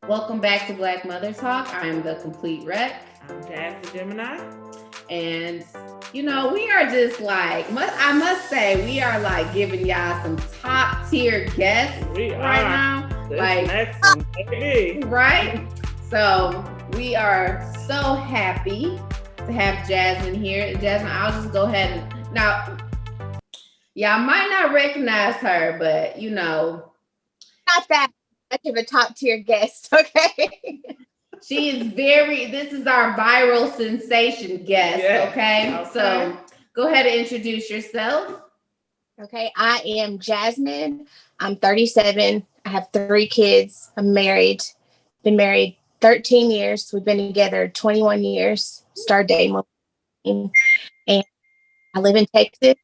Welcome back to Black Mother Talk. I am the complete wreck. I'm Jazz the Gemini. And, we are just I must say, we are like giving y'all some top tier guests right now. This next one, baby. Right? So we are so happy to have Jasmine here. Jasmine, I'll just go ahead and now, y'all might not recognize her, but not that much of a top tier guest, okay? She is this is our viral sensation guest, okay? So go ahead and introduce yourself. Okay, I am Jasmine. I'm 37. I have 3 kids. I'm married. Been married 13 years. We've been together 21 years. Started dating, and I live in Texas.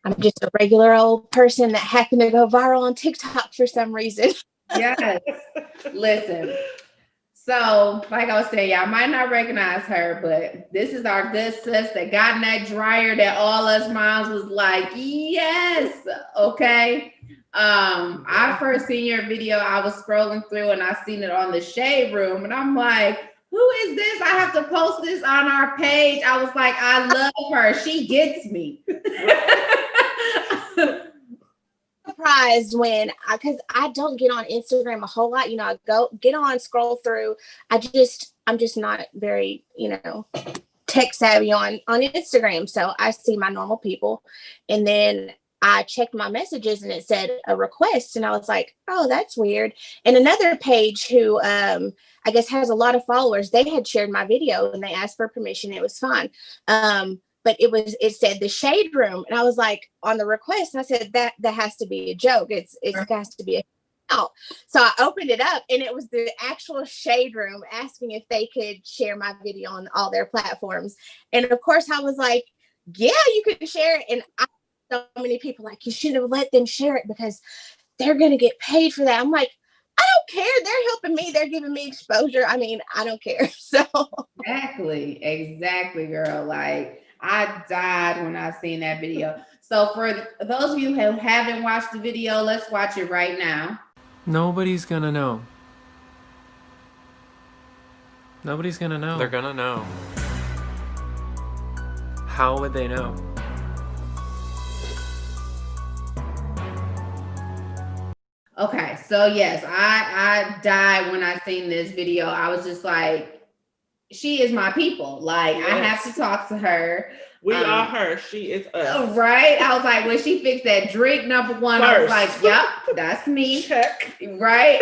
I'm just a regular old person that happened to go viral on TikTok for some reason. Yes. Listen. So, like I was saying, y'all might not recognize her, but this is our good sis that got in that dryer that all us moms was like, yes, okay. I first seen your video. I was scrolling through and I seen it on the Shade Room, and I'm like, who is this? I have to post this on our page. I was like, I love her. She gets me. Surprised when because I don't get on Instagram a whole lot. I go get on, scroll through. I'm just not very, tech savvy on Instagram. So I see my normal people, and then I checked my messages and it said a request, and I was like, oh, that's weird. And another page who I guess has a lot of followers, they had shared my video and they asked for permission. It was fine. But it said the Shade Room, and I was like on the request, and I said that has to be a joke. It has to be a out. So I opened it up, and it was the actual Shade Room asking if they could share my video on all their platforms. And of course, I was like, yeah, you could share it. And so many people like, you should have let them share it because they're going to get paid for that. I'm like, I don't care. They're helping me. They're giving me exposure. I mean, I don't care. So Exactly, girl. Like, I died when I seen that video. So for those of you who haven't watched the video, let's watch it right now. Nobody's gonna know. Nobody's gonna know. They're gonna know. How would they know? Okay, so yes, I died when I seen this video. I was just like, she is my people. Like, yes. I have to talk to her. We are her. She is us. Right? I was like, when she fixed that drink number 1, first. I was like, yep, that's me. Check. Right?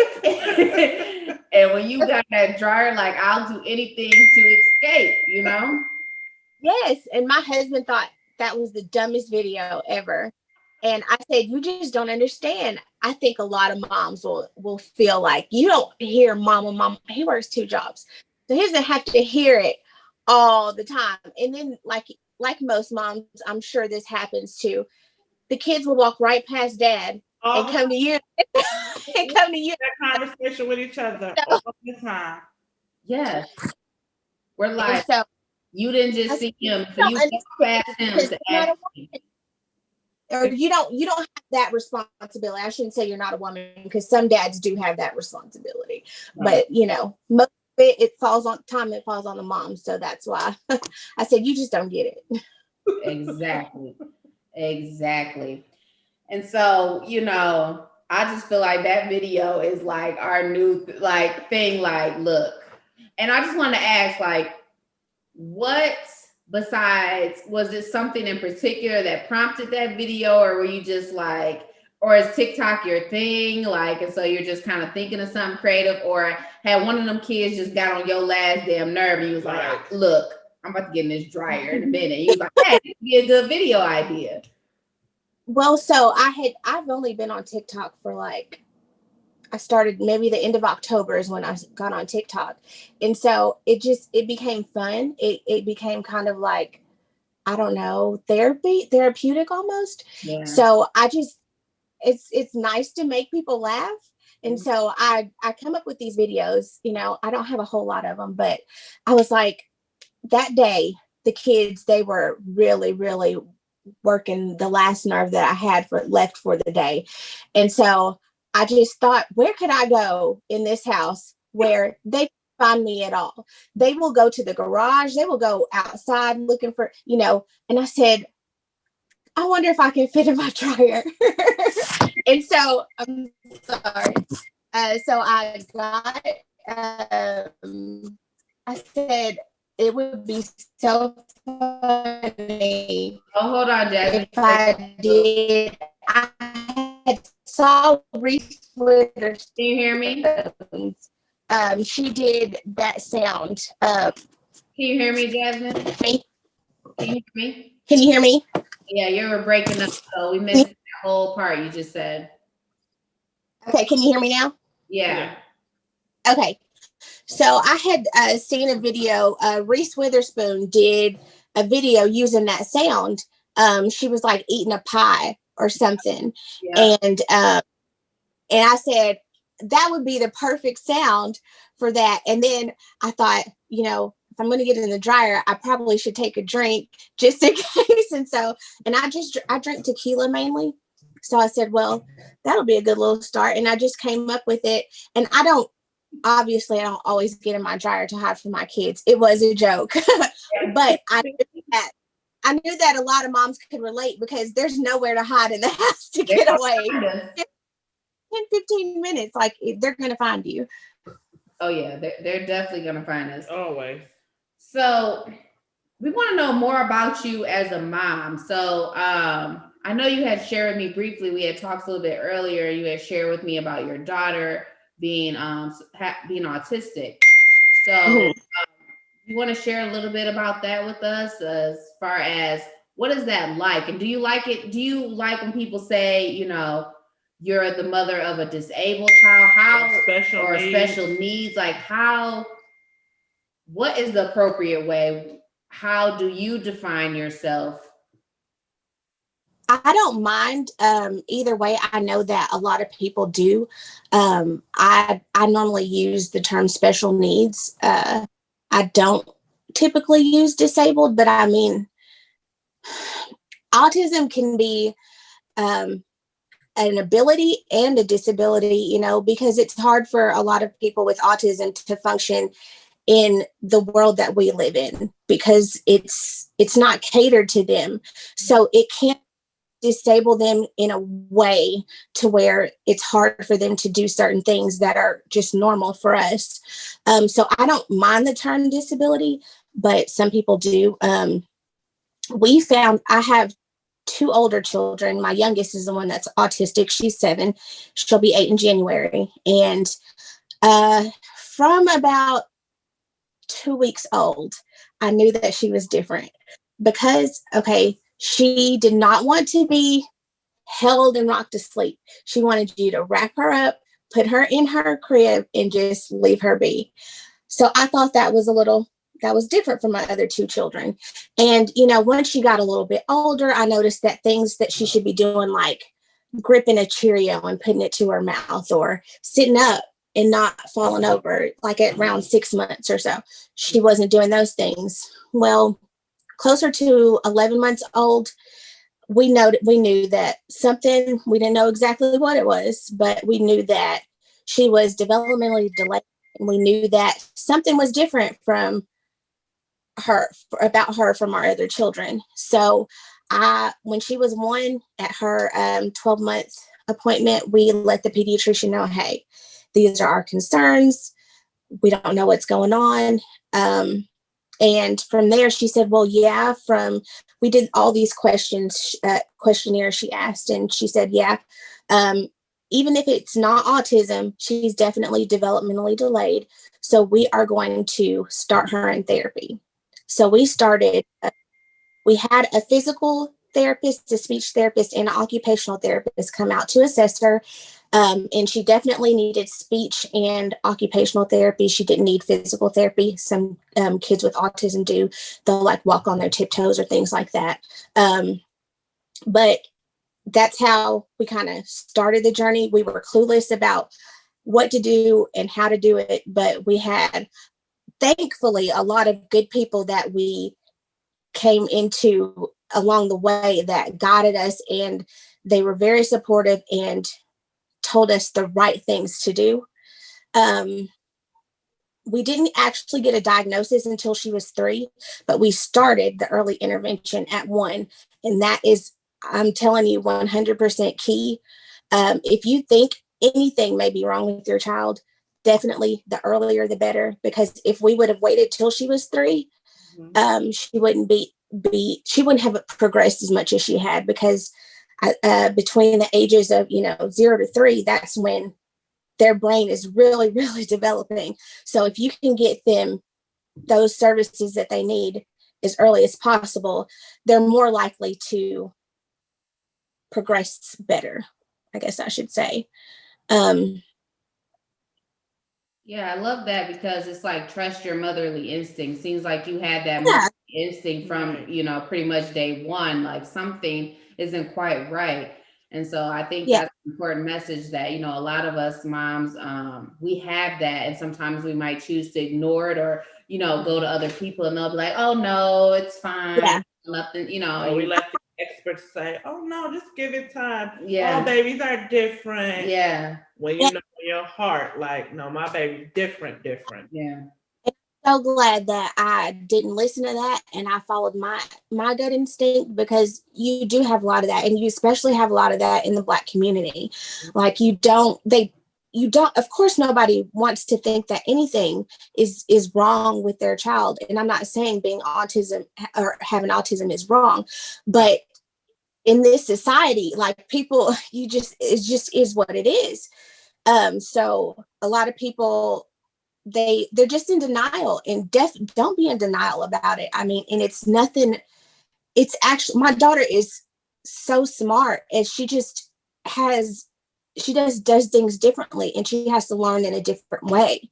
And when you got that dryer, like, I'll do anything to escape, Yes. And my husband thought that was the dumbest video ever. And I said, you just don't understand. I think a lot of moms will feel like you don't hear mom. He works 2 jobs. So he doesn't have to hear it all the time. And then like most moms, I'm sure this happens too. The kids will walk right past dad and come to you. And come to you. That conversation with each other all the time. Yes. We're like, so, you didn't just see him. So you walk past him to ask him. Or you don't have that responsibility. I shouldn't say you're not a woman, because some dads do have that responsibility. Right. But most of it falls on the mom. So that's why I said you just don't get it. Exactly. And so, I just feel like that video is like our new thing. Like, look, and I just want to ask, like, what besides, was it something in particular that prompted that video, or were you just like, or is TikTok your thing? Like, and so you're just kind of thinking of something creative, or had one of them kids just got on your last damn nerve and you was like, look, I'm about to get in this dryer in a minute. You was like, hey, this would be a good video idea. Well, so I've only been on TikTok for I started maybe the end of October is when I got on TikTok. And so it became fun. It became kind of like, I don't know, therapeutic almost. Yeah. So it's nice to make people laugh. And so I come up with these videos, I don't have a whole lot of them, but I was like, that day, the kids, they were really, really working the last nerve that I had left for the day. And so I just thought, where could I go in this house where they find me at all? They will go to the garage. They will go outside looking for, and I said, I wonder if I can fit in my dryer. And so I'm sorry. So I got, I said, it would be so funny. Oh, hold on, Jasmine. If I did, I had saw Reese Witherspoon. Can you hear me? She did that sound. Can you hear me, Jasmine? Me? Can you hear me? Can you hear me? Yeah, you were breaking up, so we missed that whole part you just said. Okay, can you hear me now? Yeah. Okay. So I had seen a video. Reese Witherspoon did a video using that sound. She was like eating a pie or something. Yeah. And I said, that would be the perfect sound for that. And then I thought, if I'm going to get in the dryer, I probably should take a drink just in case. And I drink tequila mainly. So I said, well, that'll be a good little start. And I just came up with it. And I don't always get in my dryer to hide from my kids. It was a joke. But I knew that a lot of moms could relate because there's nowhere to hide in the house to get away. 10-15 minutes, like they're going to find you. Oh yeah, they're definitely going to find us. Always. So we want to know more about you as a mom. So I know you had shared with me briefly, we had talked a little bit earlier, you had shared with me about your daughter being autistic. So you want to share a little bit about that with us as far as what is that like? And do you like it? Do you like when people say, you're the mother of a disabled child, special needs, like what is the appropriate way? How do you define yourself? I don't mind either way. I know that a lot of people do. I normally use the term special needs. I don't typically use disabled, but I mean, autism can be an ability and a disability, because it's hard for a lot of people with autism to function in the world that we live in because it's not catered to them. So it can't disable them in a way to where it's hard for them to do certain things that are just normal for us. So I don't mind the term disability, but some people do. I have 2 older children. My youngest is the one that's autistic. She's 7. She'll be 8 in January. And from about 2 weeks old, I knew that she was different because, she did not want to be held and rocked to sleep. She wanted you to wrap her up, put her in her crib, and just leave her be. So I thought that was different from my other 2 children. And, once she got a little bit older, I noticed that things that she should be doing, like gripping a Cheerio and putting it to her mouth or sitting up and not falling over, like at around 6 months or so, she wasn't doing those things. Well, closer to 11 months old, we knew that something, we didn't know exactly what it was, but we knew that she was developmentally delayed. And we knew that something was different from her from our other children. So when she was 1 at her 12-month appointment, we let the pediatrician know, hey, these are our concerns. We don't know what's going on. And from there, she said, well, yeah, we did all these questionnaires she asked. And she said, yeah, even if it's not autism, she's definitely developmentally delayed. So we are going to start her in therapy. So we had a physical therapist, a speech therapist, and an occupational therapist come out to assess her. And she definitely needed speech and occupational therapy. She didn't need physical therapy. Some kids with autism do. They'll like walk on their tiptoes or things like that. But that's how we kind of started the journey. We were clueless about what to do and how to do it. But we had, thankfully, a lot of good people that we came into along the way that guided us, and they were very supportive and told us the right things to do. We didn't actually get a diagnosis until she was 3, but we started the early intervention at 1. And that is, I'm telling you, 100% key. If you think anything may be wrong with your child, definitely the earlier the better, because if we would have waited till she was 3, she wouldn't she wouldn't have progressed as much as she had, because between the ages of 0 to 3, that's when their brain is really, really developing. So if you can get them those services that they need as early as possible, they're more likely to progress better, I guess I should say. Yeah, I love that, because it's like, trust your motherly instinct. Seems like you had that Yeah. instinct from, pretty much day one, like something isn't quite right. And so I think Yeah. that's an important message that, a lot of us moms, we have that. And sometimes we might choose to ignore it, or, go to other people and they'll be like, oh no, it's fine. Yeah. Nothing, Or we let the experts say, oh no, just give it time. Yeah. All babies are different. Yeah. When you know in your heart, like, no, my baby's different. Yeah. So glad that I didn't listen to that and I followed my gut instinct, because you do have a lot of that, and you especially have a lot of that in the Black community. Like, you don't, of course, nobody wants to think that anything is wrong with their child. And I'm not saying being autism or having autism is wrong, but in this society, like, people, it just is what it is. So a lot of people, they're just in denial, and don't be in denial about it. I mean, and it's nothing. It's actually, my daughter is so smart, and she does things differently, and she has to learn in a different way.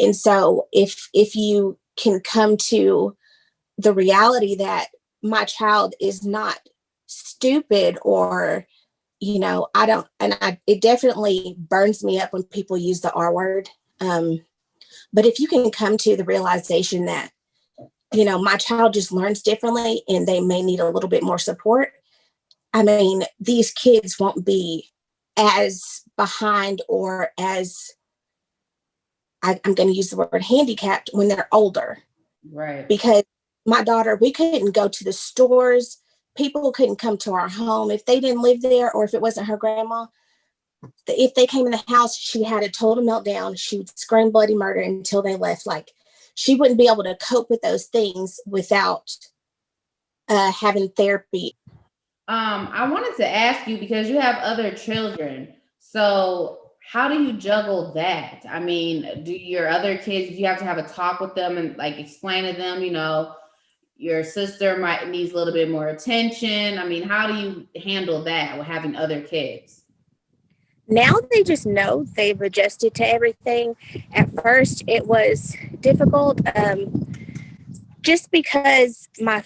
And so if you can come to the reality that my child is not stupid, or it definitely burns me up when people use the R word. But if you can come to the realization that, my child just learns differently and they may need a little bit more support, I mean, these kids won't be as behind, or as, I'm going to use the word handicapped, when they're older. Right. Because my daughter, we couldn't go to the stores. People couldn't come to our home if they didn't live there, or if it wasn't her grandma. If they came in the house, she had a total meltdown. She would scream bloody murder until they left. Like, she wouldn't be able to cope with those things without having therapy. I wanted to ask you, because you have other children, so how do you juggle that? I mean, do your other kids, do you have to have a talk with them and like explain to them, your sister needs a little bit more attention? I mean, how do you handle that with having other kids? Now they just know, they've adjusted to everything. At first, it was difficult, just because my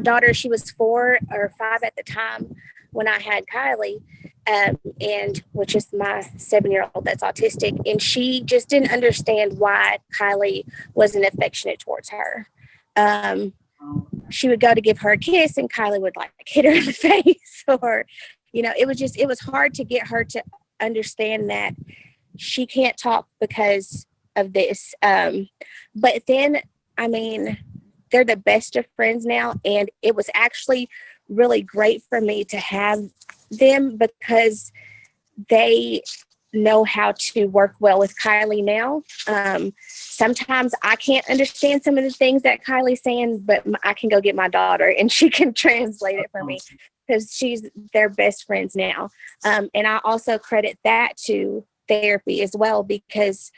daughter, she was 4 or 5 at the time when I had Kylie, and which is my 7-year-old that's autistic, and she just didn't understand why Kylie wasn't affectionate towards her. She would go to give her a kiss, and Kylie would like hit her in the face, or it was hard to get her to understand that she can't talk because of this. But then, I mean, they're the best of friends now. And it was actually really great for me to have them, because they know how to work well with Kylie now. Sometimes I can't understand some of the things that Kylie's saying, but I can go get my daughter and she can translate it for me, because they're best friends now. And I also credit that to therapy as well, because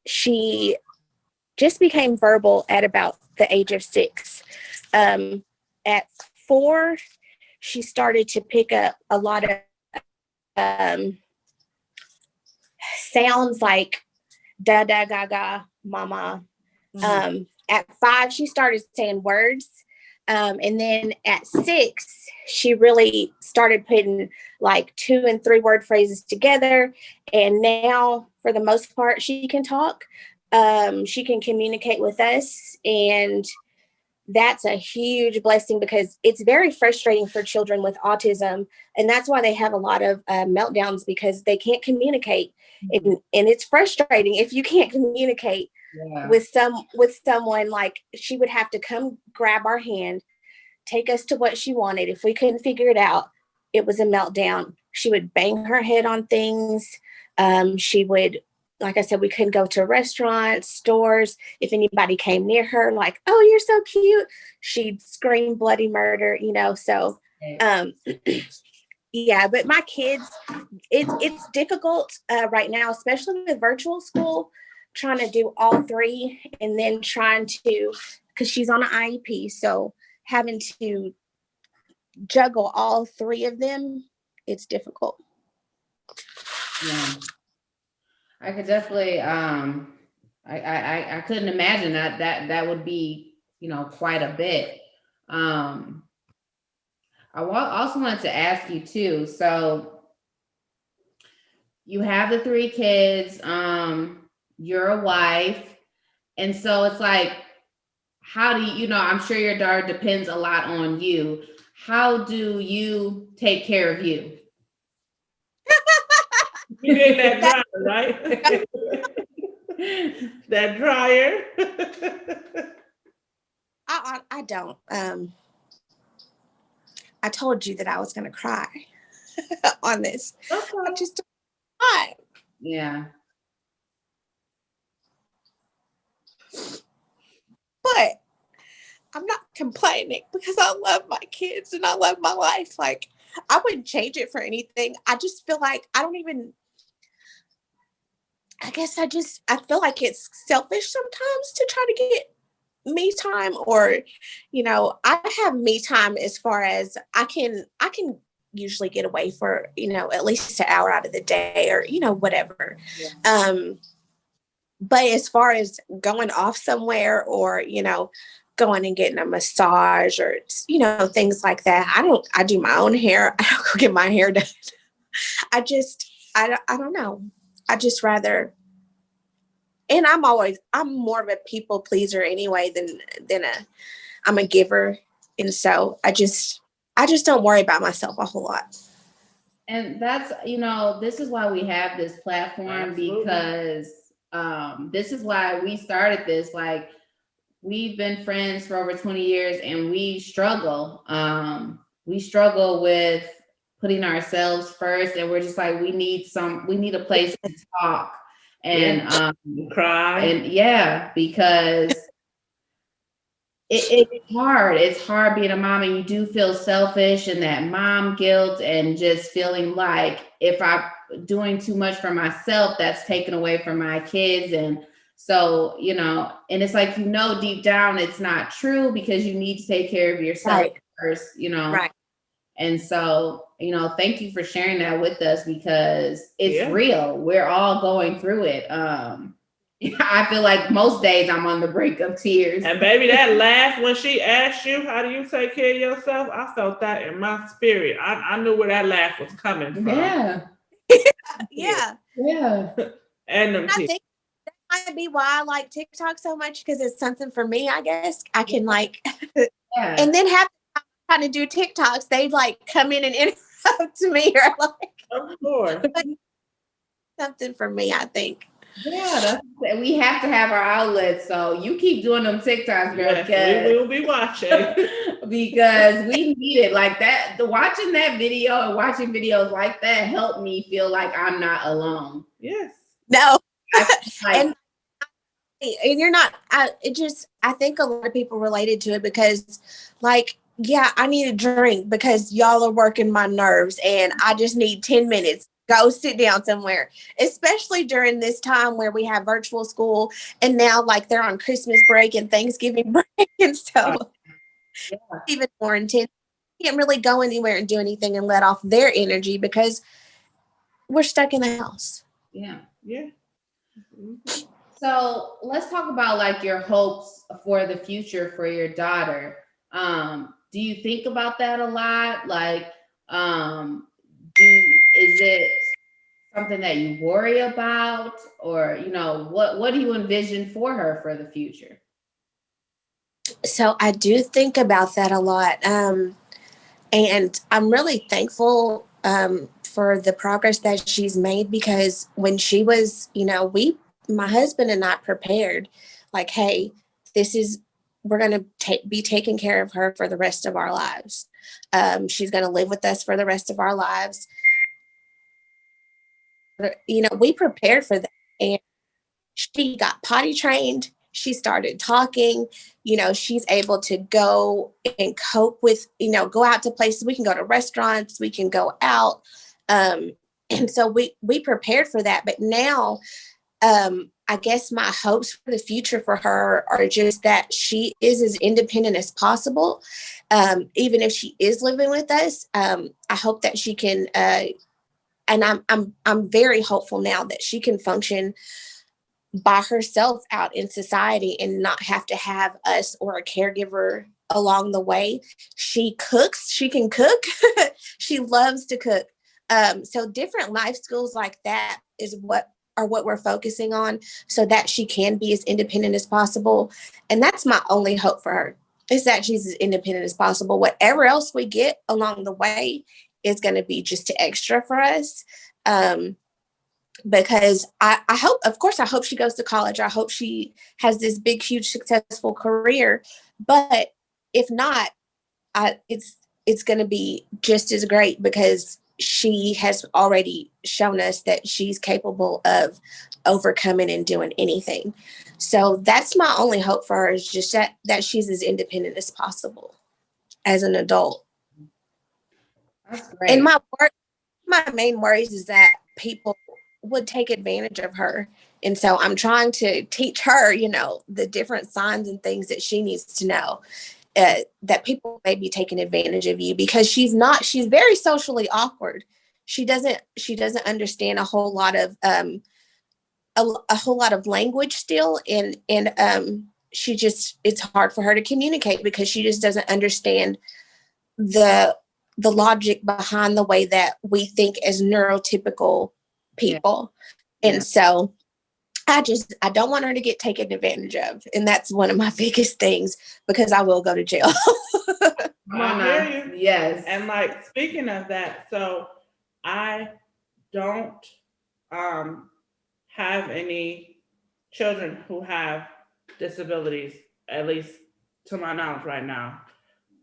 she just became verbal at about the age of 6. At 4, she started to pick up a lot of sounds like da da gaga mama. At 5, she started saying words. And then at 6, she really started putting like 2 and 3 word phrases together. And now, for the most part, she can talk. She can communicate with us. And that's a huge blessing because it's very frustrating for children with autism. And that's why they have a lot of meltdowns because they can't communicate. And it's frustrating if you can't communicate with someone. Like, she would have to come grab our hand, take us to what she wanted. If we couldn't figure it out, it was a meltdown. She would bang her head on things. She would, like I said, we couldn't go to restaurants, stores. If anybody came near her, like, oh, you're so cute, she'd scream bloody murder, so yeah. But my kids, it's difficult right now, especially with virtual school, trying to do all three, and then trying to, because she's on an IEP, so having to juggle all three of them, it's difficult. Yeah. I could definitely I couldn't imagine that would be, quite a bit. I also wanted to ask you too. So you have the three kids, you're a wife, and so it's like, how do you, I'm sure your daughter depends a lot on you. How do you take care of you? You get that dryer, right? That dryer. I don't. I told you that I was going to cry on this. Okay. I just don't cry. Yeah. But I'm not complaining because I love my kids and I love my life. Like, I wouldn't change it for anything. I just feel like I feel like it's selfish sometimes to try to get me time, or, I have me time as far as I can usually get away for, at least an hour out of the day, or, whatever. Yeah. But as far as going off somewhere, or, going and getting a massage, or, things like that, I do my own hair. I don't go get my hair done. I don't know. I just rather, and I'm more of a people pleaser anyway than I'm a giver. And so I just don't worry about myself a whole lot. And that's, this is why we have this platform. Absolutely. Because this is why we started this. Like, we've been friends for over 20 years and we struggle. We struggle with putting ourselves first, and we're just like, we need a place to talk and cry. And because it's hard. It's hard being a mom, and you do feel selfish and that mom guilt, and just feeling like if I'm doing too much for myself, that's taken away from my kids. And so, and it's like, deep down, it's not true, because you need to take care of yourself first, Right. And so, thank you for sharing that with us, because it's real. We're all going through it. I feel like most days I'm on the brink of tears. And baby, that laugh when she asked you, how do you take care of yourself? I felt that in my spirit. I knew where that laugh was coming from. Yeah. Yeah. And I think that might be why I like TikTok so much, because it's something for me, I guess. I can and then have trying to do TikToks, they come in and interrupt me, or of course. Something for me, I think. Yeah, we have to have our outlets. So you keep doing them TikToks, girl. Yes, we will be watching. Because we need it like that. Watching that video and watching videos like that helped me feel like I'm not alone. Yes. No. And you're not. I think a lot of people related to it, because I need a drink because y'all are working my nerves, and I just need 10 minutes. Go sit down somewhere, especially during this time where we have virtual school, and now they're on Christmas break and Thanksgiving break, and so even more intense. You can't really go anywhere and do anything and let off their energy because we're stuck in the house. Yeah. Mm-hmm. So let's talk about your hopes for the future for your daughter. Do you think about that a lot? Is it something that you worry about, or what do you envision for her for the future? So I do think about that a lot. And I'm really thankful for the progress that she's made, because when she was, my husband and I prepared, like, hey, we're going to be taking care of her for the rest of our lives. She's going to live with us for the rest of our lives. We prepared for that. And she got potty trained. She started talking. She's able to go and cope with, go out to places. We can go to restaurants. We can go out. And so we prepared for that. But now, I guess my hopes for the future for her are just that she is as independent as possible. Even if she is living with us, I hope that she can, and I'm very hopeful now that she can function by herself out in society and not have to have us or a caregiver along the way. She cooks, she can cook. She loves to cook. So different life skills like that is what we're focusing on, so that she can be as independent as possible. And that's my only hope for her, is that she's as independent as possible. Whatever else we get along the way is going to be just extra for us. Because I hope, of course, I hope she goes to college. I hope she has this big, huge, successful career. But if not, it's going to be just as great, because she has already shown us that she's capable of overcoming and doing anything. So that's my only hope for her, is just that she's as independent as possible as an adult. That's great. And my main worries is that people would take advantage of her. And so I'm trying to teach her, the different signs and things that she needs to know, that people may be taking advantage of you, because she's very socially awkward. She doesn't understand a whole lot of, a whole lot of language still. And it's hard for her to communicate, because she just doesn't understand the logic behind the way that we think as neurotypical people. Yeah. And so I don't want her to get taken advantage of. And that's one of my biggest things, because I will go to jail. I hear you. Yes. And like, speaking of that, so I don't have any children who have disabilities, at least to my knowledge right now.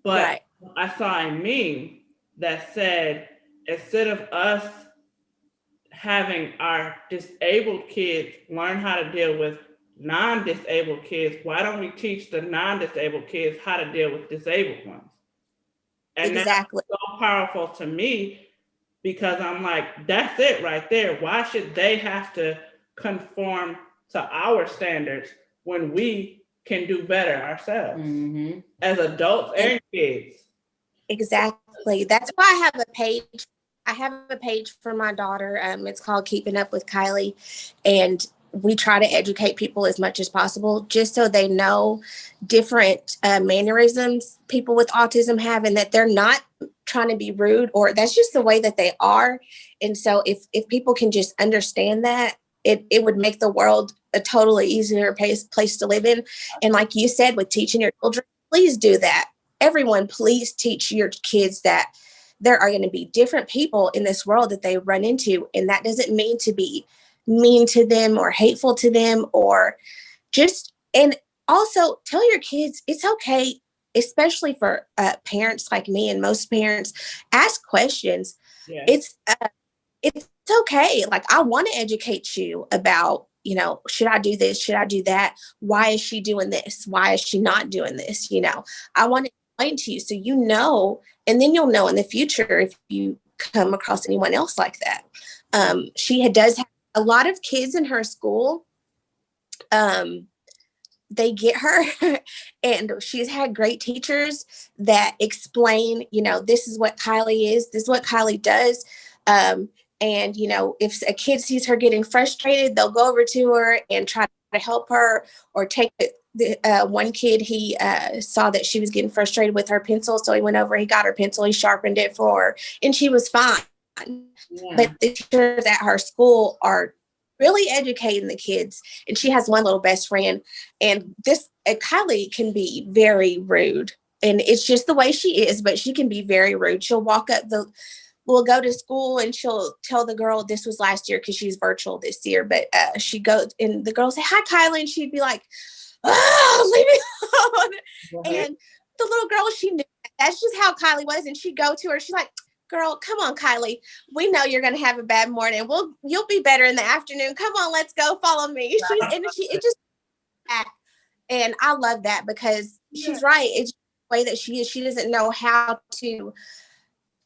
But right. I saw a meme that said, instead of us having our disabled kids learn how to deal with non-disabled kids, why don't we teach the non-disabled kids how to deal with disabled ones? And exactly. That's so powerful to me, because I'm like, that's it right there. Why should they have to conform to our standards when we can do better ourselves as adults and kids? Exactly. That's why I have a page. I have a page for my daughter. It's called Keeping Up with Kylie. And we try to educate people as much as possible, just so they know different mannerisms people with autism have, and that they're not trying to be rude, or that's just the way that they are. And so if people can just understand that, it would make the world a totally easier place to live in. And like you said, with teaching your children, please do that. Everyone, please teach your kids that there are going to be different people in this world that they run into. And that doesn't mean to be mean to them or hateful to them, or just, and also tell your kids it's okay, especially for parents like me and most parents, ask questions. Yeah. It's okay. Like, I want to educate you about, should I do this? Should I do that? Why is she doing this? Why is she not doing this? I want to explain to you, so and then you'll know in the future if you come across anyone else like that. She does have a lot of kids in her school. They get her, and she's had great teachers that explain, this is what Kylie is, this is what Kylie does. And, if a kid sees her getting frustrated, they'll go over to her and try to help her, or take one kid, he saw that she was getting frustrated with her pencil. So he went over, he got her pencil, he sharpened it for her, and she was fine. Yeah. But the teachers at her school are really educating the kids. And she has one little best friend, and Kylie can be very rude, and it's just the way she is, but she can be very rude. She'll we'll go to school and she'll tell the girl, this was last year because she's virtual this year, but she goes and the girl say, hi, Kylie. And she'd be like, oh, leave me alone. Right. And the little girl, she knew that's just how Kylie was. And she'd go to her. She's like, girl, come on, Kylie. We know you're going to have a bad morning. You'll be better in the afternoon. Come on, let's go. Follow me. It just, and I love that because she's right. It's the way that she is. She doesn't know how to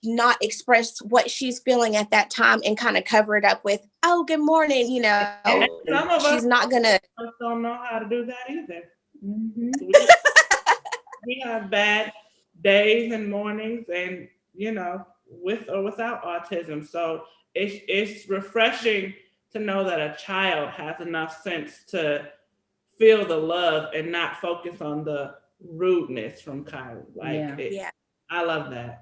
not express what she's feeling at that time and kind of cover it up with, oh, good morning. Some of she's not going to. Don't know how to do that either. Mm-hmm. We have bad days and mornings and, with or without autism. So it's refreshing to know that a child has enough sense to feel the love and not focus on the rudeness from Kylie. I love that.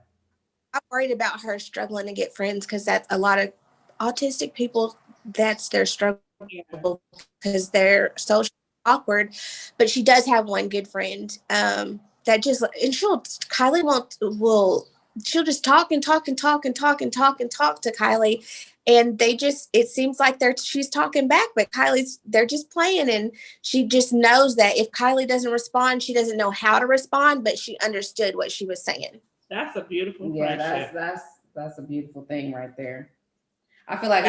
I'm worried about her struggling to get friends because that's a lot of autistic people. That's their struggle because they're socially awkward. But she does have one good friend that just, and Kylie she'll just talk and talk and talk and talk and talk and talk to Kylie. And it seems like she's talking back, but they're just playing. And she just knows that if Kylie doesn't respond, she doesn't know how to respond, but she understood what she was saying. That's a beautiful friendship. That's a beautiful thing right there. I feel like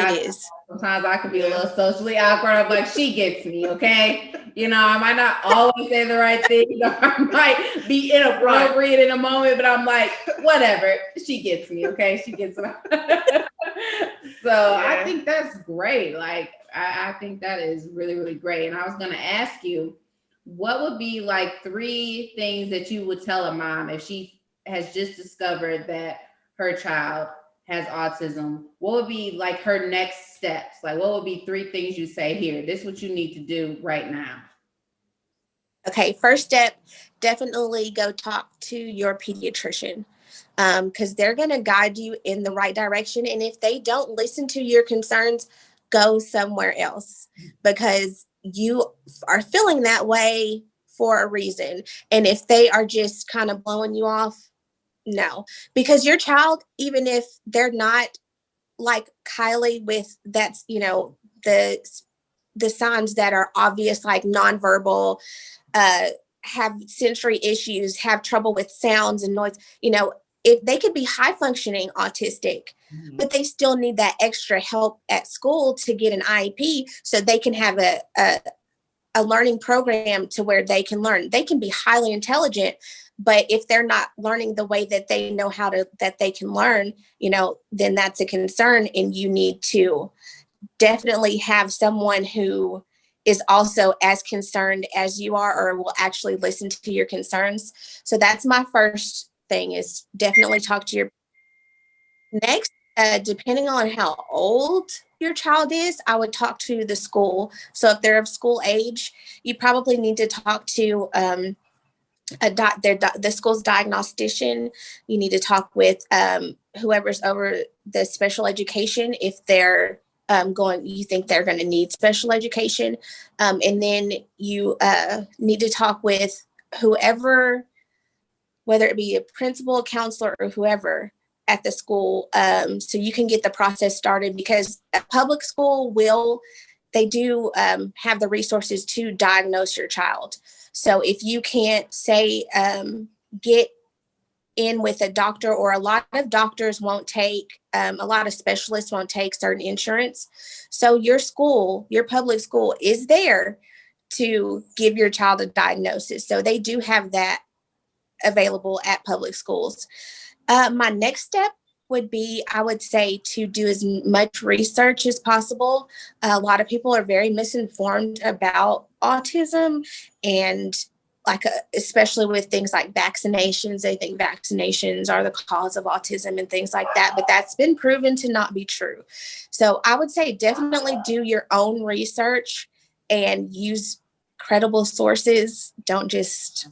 sometimes I could be a little socially awkward. I'm like, she gets me, okay? I might not always say the right thing. I might be inappropriate in a moment, but I'm like, whatever. She gets me, okay? She gets me. So I think that's great. Like, I think that is really, really great. And I was going to ask you, what would be like 3 things that you would tell a mom if she has just discovered that her child has autism? What would be like her next steps? Like, what would be 3 things you say here? This is what you need to do right now. Okay, first step, definitely go talk to your pediatrician because they're going to guide you in the right direction. And if they don't listen to your concerns, go somewhere else because you are feeling that way for a reason. And if they are just kind of blowing you off, no, because your child, even if they're not like Kylie with that's, the signs that are obvious, like nonverbal, have sensory issues, have trouble with sounds and noise, if they could be high functioning autistic, but they still need that extra help at school to get an IEP so they can have a learning program to where they can learn. They can be highly intelligent, but if they're not learning the way that they know that they can learn, then that's a concern. And you need to definitely have someone who is also as concerned as you are or will actually listen to your concerns. So that's my first thing, is definitely talk to your next. Depending on how old your child is, I would talk to the school. So if they're of school age, you probably need to talk to the school's diagnostician. You need to talk with whoever's over the special education if they're you think they're going to need special education. And then you need to talk with whoever, whether it be a principal, a counselor, or whoever at the school, so you can get the process started, because a public school they do have the resources to diagnose your child. So if you can't say, get in with a doctor, or a lot of doctors won't take, a lot of specialists won't take certain insurance. So your school, your public school, is there to give your child a diagnosis. So they do have that available at public schools. My next step would be, I would say, to do as much research as possible. A lot of people are very misinformed about autism, and especially with things like vaccinations. They think vaccinations are the cause of autism and things like that, but that's been proven to not be true. So I would say definitely do your own research and use credible sources. Don't just,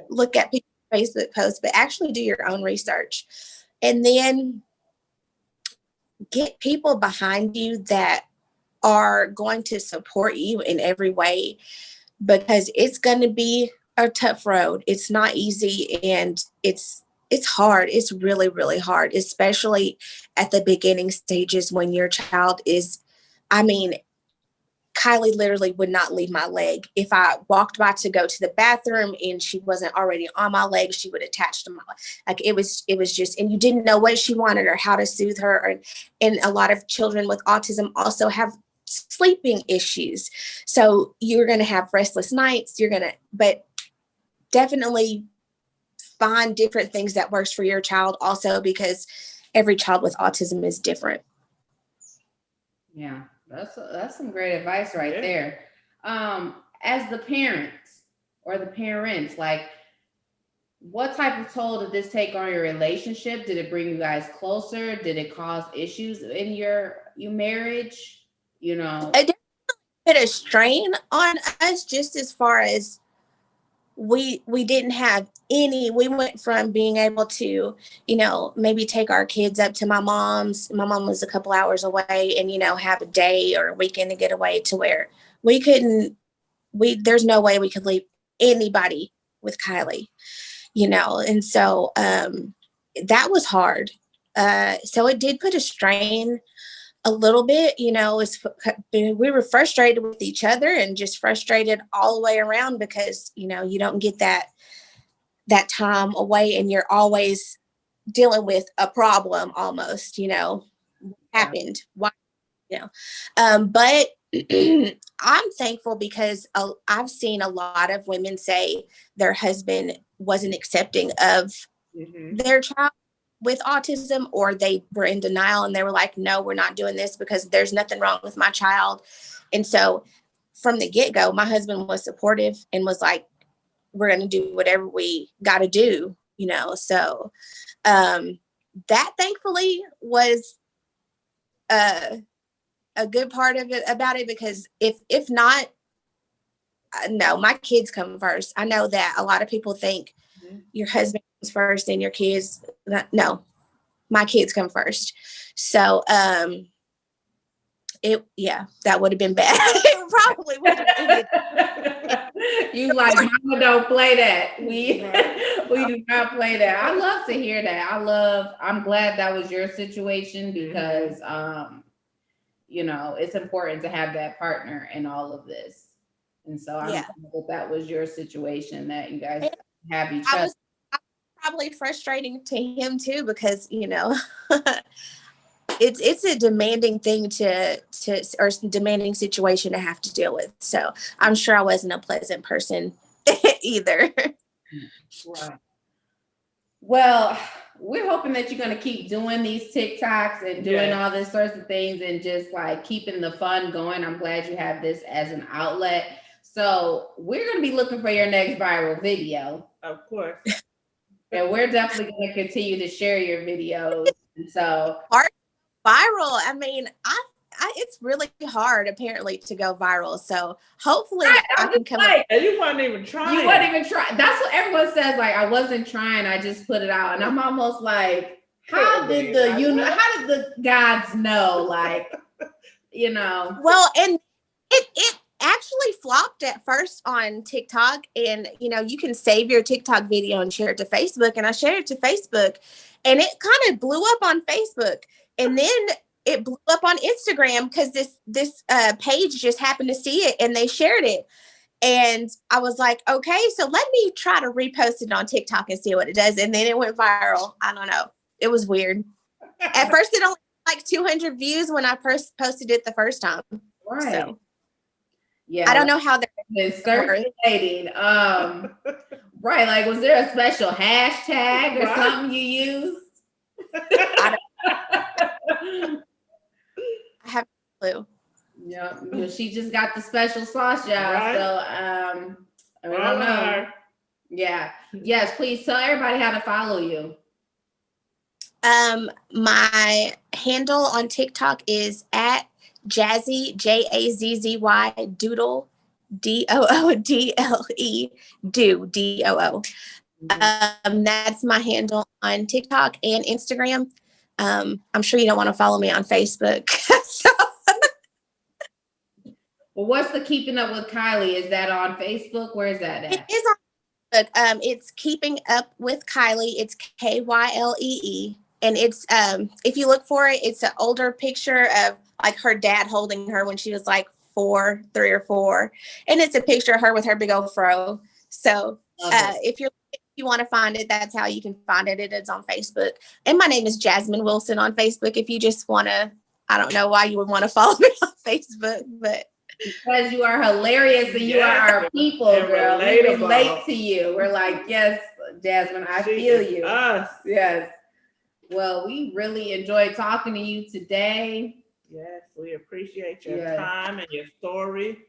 look at people's Facebook posts, but actually do your own research. And then get people behind you that are going to support you in every way, because it's going to be a tough road. It's not easy, and it's hard. It's really, really hard, especially at the beginning stages when your child is, I mean, Kylie literally would not leave my leg. If I walked by to go to the bathroom and she wasn't already on my leg, she would attach to my leg. Like it was just, and you didn't know what she wanted or how to soothe her. And a lot of children with autism also have sleeping issues. So you're going to have restless nights. But definitely find different things that works for your child also, because every child with autism is different. Yeah, that's some great advice right there. As the parents or the parents, like, what type of toll did this take on your relationship? Did it bring you guys closer? Did it cause issues in your marriage? You know, It put a strain on us, just as far as we didn't have any. We went from being able to, maybe take our kids up to my mom's. My mom was a couple hours away, and have a day or a weekend to get away, to where there's no way we could leave anybody with Kylie, and so that was hard. So it did put a strain a little bit. We were frustrated with each other and just frustrated all the way around, because you don't get that time away, and you're always dealing with a problem almost. Happened, why, but I'm thankful, because I've seen a lot of women say their husband wasn't accepting of their child with autism, or they were in denial and they were like, no, we're not doing this because there's nothing wrong with my child. And so from the get-go, my husband was supportive and was like, we're going to do whatever we got to do, so that thankfully was a good part of it about it, because if not, no, my kids come first. I know that a lot of people think your husband comes first and your kids. No, my kids come first. So that would have been bad. It probably would have been. You like, mama, don't play that. We do not play that. I love to hear that. I'm glad that was your situation, because it's important to have that partner in all of this. And so I'm glad that was your situation, that you guys have each other. I was probably frustrating to him too, because it's a demanding thing or demanding situation to have to deal with. So I'm sure I wasn't a pleasant person either. Right. Well, we're hoping that you're going to keep doing these TikToks and doing all these sorts of things, and just like keeping the fun going. I'm glad you have this as an outlet. So we're going to be looking for your next viral video. Of course. And we're definitely going to continue to share your videos. And so viral. I mean, it's really hard apparently to go viral. So hopefully I can come up. You weren't even trying. You weren't even trying. That's what everyone says. Like, I wasn't trying. I just put it out. And I'm almost like, how did the gods know? Like, Well, and it actually flopped at first on TikTok, and you can save your TikTok video and share it to Facebook. And I shared it to Facebook, and it kind of blew up on Facebook, and then it blew up on Instagram, because this page just happened to see it and they shared it. And I was like, okay, so let me try to repost it on TikTok and see what it does. And then it went viral. I don't know. It was weird. At first, it only had like 200 views when I first posted it the first time. Right. So, yeah. I don't know how they're circulating. Right. Like, was there a special hashtag or something you used? I have no clue. Yeah, she just got the special sauce, y'all. Right. So I don't know. Yeah. Yes, please tell everybody how to follow you. My handle on TikTok is at Jazzy, Jazzy Doodle, DOODLE, DOO. That's my handle on TikTok and Instagram. I'm sure you don't want to follow me on Facebook. So, Well, what's the Keeping Up with Kylie? Is that on Facebook? Where is that it at? is on Facebook. It's Keeping Up with Kylie. It's Kylee. And it's if you look for it, it's an older picture of like her dad holding her when she was like 3 or 4. And it's a picture of her with her big old fro. So if you want to find it, that's how you can find it. It is on Facebook. And my name is Jasmine Wilson on Facebook. If you just want to, I don't know why you would want to follow me on Facebook, but because you are hilarious and you are our people, girl. We relate to you. We're like, yes, Jasmine, I feel you. Us. Yes. Well, we really enjoyed talking to you today. Yes, we appreciate your time and your story.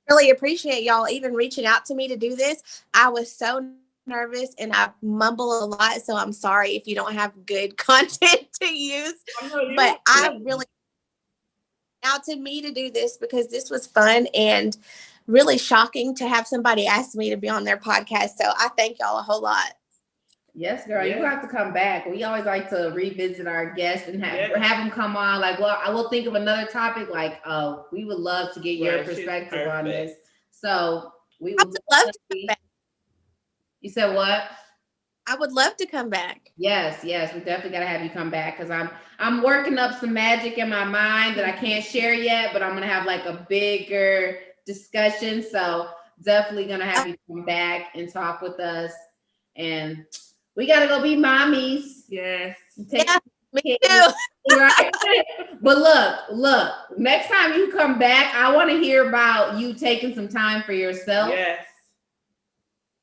Really appreciate y'all even reaching out to me to do this. I was so nervous and I mumble a lot, so I'm sorry if you don't have good content to use. But I really out to me to do this because this was fun and really shocking to have somebody ask me to be on their podcast. So I thank y'all a whole lot. Yes, girl, you have to come back. We always like to revisit our guests and have them come on. Like, well, I will think of another topic. Like, oh, we would love to get your perspective on this. So we would love to come back. You said what? I would love to come back. Yes, we definitely gotta have you come back because I'm working up some magic in my mind that I can't share yet, but I'm gonna have like a bigger discussion. So definitely gonna have you come back and talk with us. And we gotta go be mommies. Yes. Me too. Right. But look, next time you come back, I want to hear about you taking some time for yourself. Yes.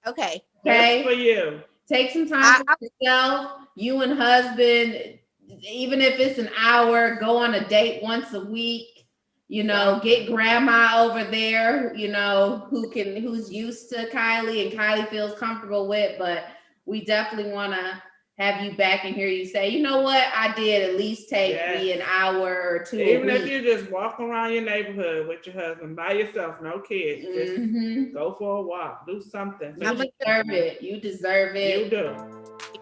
Okay. That's for you. Take some time for yourself, you and husband, even if it's an hour, go on a date once a week, get grandma over there, who's used to Kylie and Kylie feels comfortable with, but we definitely want to have you back and hear you say, you know what, I did at least take me an hour or 2 Even if you just walk around your neighborhood with your husband by yourself, no kids, just go for a walk, do something. You deserve it. You deserve it. You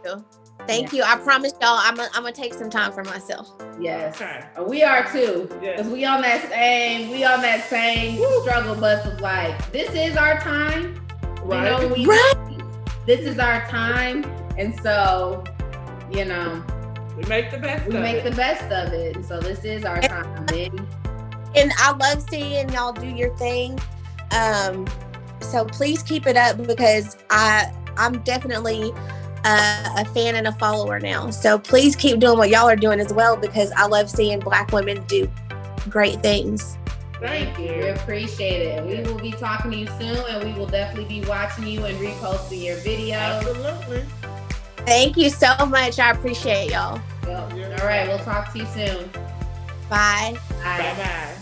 do. Thank you. I promise y'all, I'm gonna take some time for myself. Yes, okay. We are too. Because we on that same struggle bus of like, this is our time. Right. This is our time. And so, we make the best of it. And so this is our time, baby. And I love seeing y'all do your thing. So please keep it up because I'm definitely a fan and a follower now. So please keep doing what y'all are doing as well because I love seeing Black women do great things. Thank you. We appreciate it. We will be talking to you soon and we will definitely be watching you and reposting your videos. Absolutely. Thank you so much. I appreciate y'all. All right. We'll talk to you soon. Bye. Bye-bye.